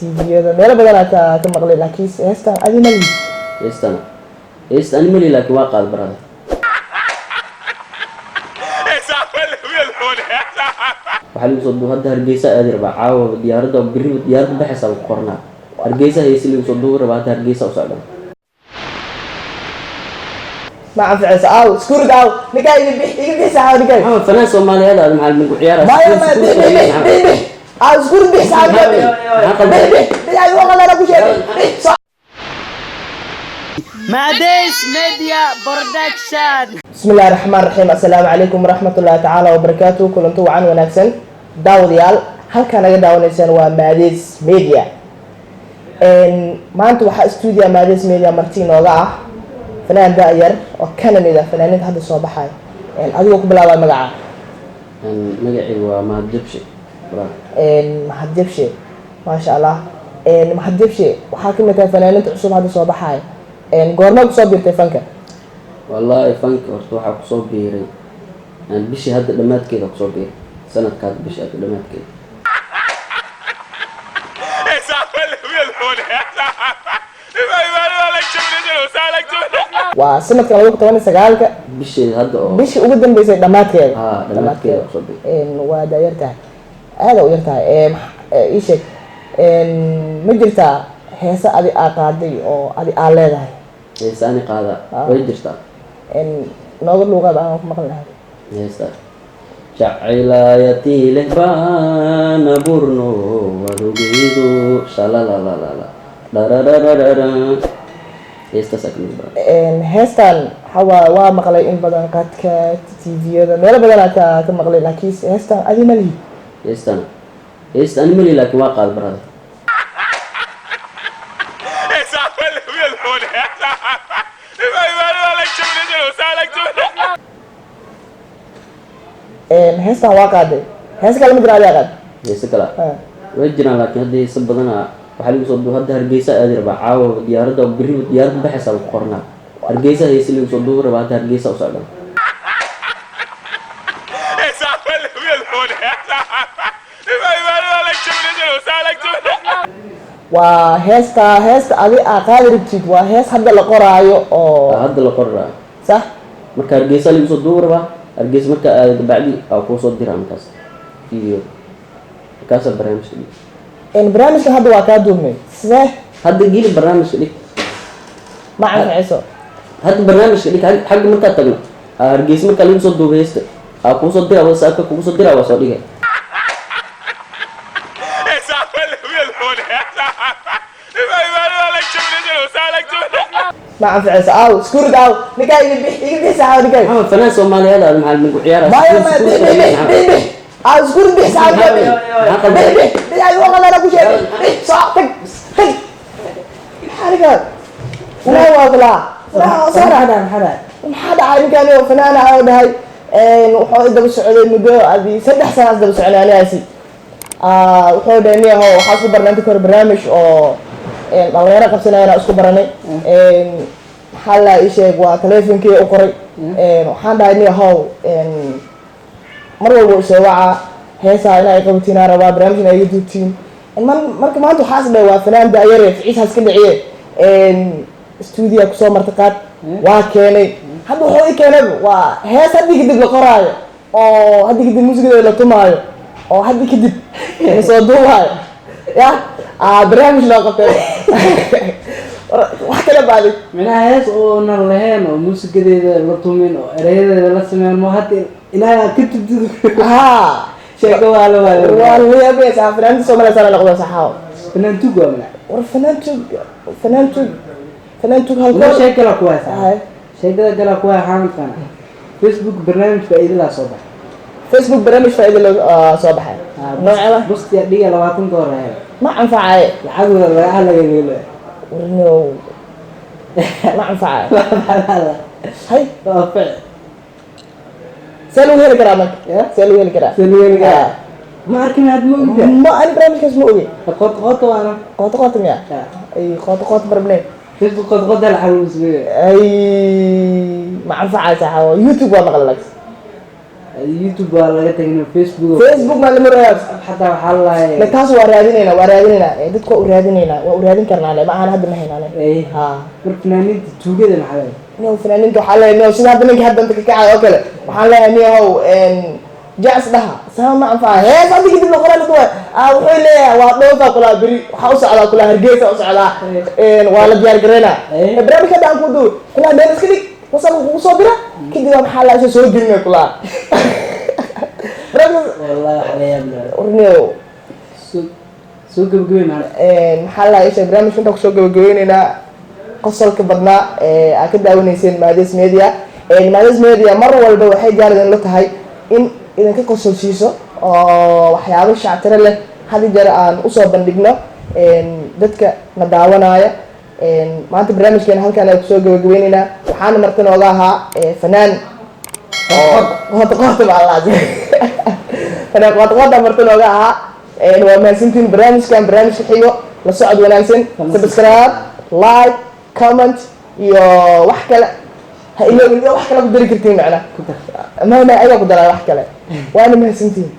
tviyada meelo badan aad ka maqlay laakiin heestan adi ma lihid heestan ma lihid laakiin waa qaad barada waxaa lagu soo duub hadda Hargeysa aadi rabaa caawa diyaaradda biri diyaaradda baxaysa lagu qornaa Hargeysa heesi lagu soo duub rabaa hadda Hargeysa u socda ما عفعس أو سكور أو نكاي يجي ساعة نكاي فنان سومالي هذا المعلم من عيارة ما أو سكور بيساعة بيجي والله لا أقول شيء ماديس ميديا برودكشن. بسم الله الرحمن الرحيم. السلام عليكم ورحمة الله تعالى وبركاته. كلنتو عن وناكسن داوديال هل كان جدا وناكسن وماديس ميديا ما أنتوا حق استوديو ماديس ميديا مرتين وقع فنان داير وكان ميدا فنانين هذا الصباح أديو قبل مجاعة مجاعي ومهدبشي مهدبشي ما شاء الله مهدبشي وحاكم كان فنانين تعصب هذا الصباح قرنا بصوب يرتفنك والله فنك ارتوحة بصوب بيري يعني بشي هذا لمات كده بصوب بيري سنة كانت بشي هذا لمات كده وسنة كان وقت وانا سجالك بشي هذا بشي وقدم بيصير دمات كده دمات كده بصوب بيري وهذا يرتاح هذا ويرتاح إيش مجرتا هسه أدي أقادي أو أدي آلة هساني قادا ويجرتا نقول لغة بقى مقلنا هسا شعيلايتي لهبان برنو ودوغيدو شالالالالala dararararara heesta sakni heestan waa maqlay in badan qadka tviyada meel badan aad ka maqlay laakiin heestan adi ma lihid heestan ma lihid laakiin waa qaad barada heestan waa qaaday hees kale ma jira adiga qaad hees kale way jiraan laakiin hadda hees badan waxaa lagu soo duub hadda Hargeysa aadi rabaa caawa diyaaradda biri diyaaradda baxaysa lagu qornaa Hargeysa heesi lagu soo duub rabaa hadda Hargeysa u socda waa heesta adi qaadi rabtid waa hees hadda la qoraayo oo hadda la qoraayo صح marka Hargeysa lagu soo duub rabaa Hargeysa marka aad bacdi ku soo diraa markaas iyo kaas barnaamijka برنامج هذا وكادومي صح هذا جيل برنامج ليك ما عارف عيسو هذا برنامج ليك حق مركا تغنا ارجيس مركا لين سو دوبيست اكو سو ديرا وساك كو سو ديرا وسو ديغه ما عارف عيسو او سكور او نكاي يجي ساعه نكاي فنان سومالي هذا المعلم من عيارة ما أذكر بحساب بيجي والله لا أقول شيء صح تك حركات لا والله لا صار هذا عارف كانوا فنان عاود هاي وحول دبس على المدة أبي 6 سنوات دبس على ناسي وحول دنيا هو حاسب برنامج أو الله يرحم سنة أنا أسكو برنامج حلا إيش هو تلفون كي أقرأ وحنا دنيا هو مرة وسواعة هسا أنا يقبلتين على برامجنا يدوتين marka maanta waxaas dhay waa fanaan daayare ficiis ka dhiciyay studio ku soo martaqaad waa keenay hadda wuxuu i keenay waa hees hadii kadib la qoraayo oo hadii kadib muusigada la tumaayo oo hadii kadib la soo duubayo ya barnaamij loo qabtay wax kale baadi mina hees oo nar lahayn oo muusigadeeda la tumin oo ereyadeeda la sameeyo ma hadda ilaa ka tudud شيء قوالو والله يا بيس فنان سومالي سنة نقضي صحاو فنان توق ولا فنان توق هالكل شيء كلا كويس شيء كلا كويس حامل كان فيسبوك برنامج فائدة لا صباح فيسبوك برنامج فائدة لا صباح نوع بس تدي على واتن دور ما أنفع العدو ولا أهلا يقول ورنو ما أنفع لا هاي رافع سألوا هيك كرامك سألوا هيك ما أركن هاد موجود ما أنا برامج اسمه إيه قط وأنا قط يا أي قط بربني فيسبوك قط الحروس أي ما أنفع صح يوتيوب ولا غلط YouTube waa laga tagay Facebook ma lama raad xataa waxaa lahayd ma taas waa raadinayna dadku waa u raadin karnaa ma aan hadda ma haynaa ha fanaaniinta tuugada maxay inuu fanaaniinta waxaa leeyahay sida hadda ninka hadda ka kacay oo kale waxaan leeyahay niyow jaas dhaha sama anfaa hees hadda kadib la qoran duwa wuxuu leeyahay waa dhowta kula bari waxa u socdaa kula Hargeysa u socdaa waa la diyaar gareynaa barnaamijka daan ku duu kula meel iska dhig wasal ku soo dira kadib maxaa la soo gelin kula والله حلينا ورنيو سوق بقوي معنا maxaa la isha barnaamijka inta ku soo gabagabeynayna qosolka badnaa aad ka daawaneyseen Maades Media Maades Media mar walba waxay jaaladeen la tahay in idinka qosol siiso oo waxyaabo shactire leh hadi jeer aan u soo bandhigno dadka na daawanaya maanta barnaamijkeena halkaan ay ku soo gabagabeynayna waxaan martan ooga ahaa fanaan qoto baalaaday fanaan qoto martan ooga ahaa waa mahadsantiin barnaamijkan barnaamijka xigo la socod wanaagsan subscribe like comment iyo wax kale ha ilaa wax kale ku dari kartiin macna ma ayaga ku daraa wax kale waana mahadsantiin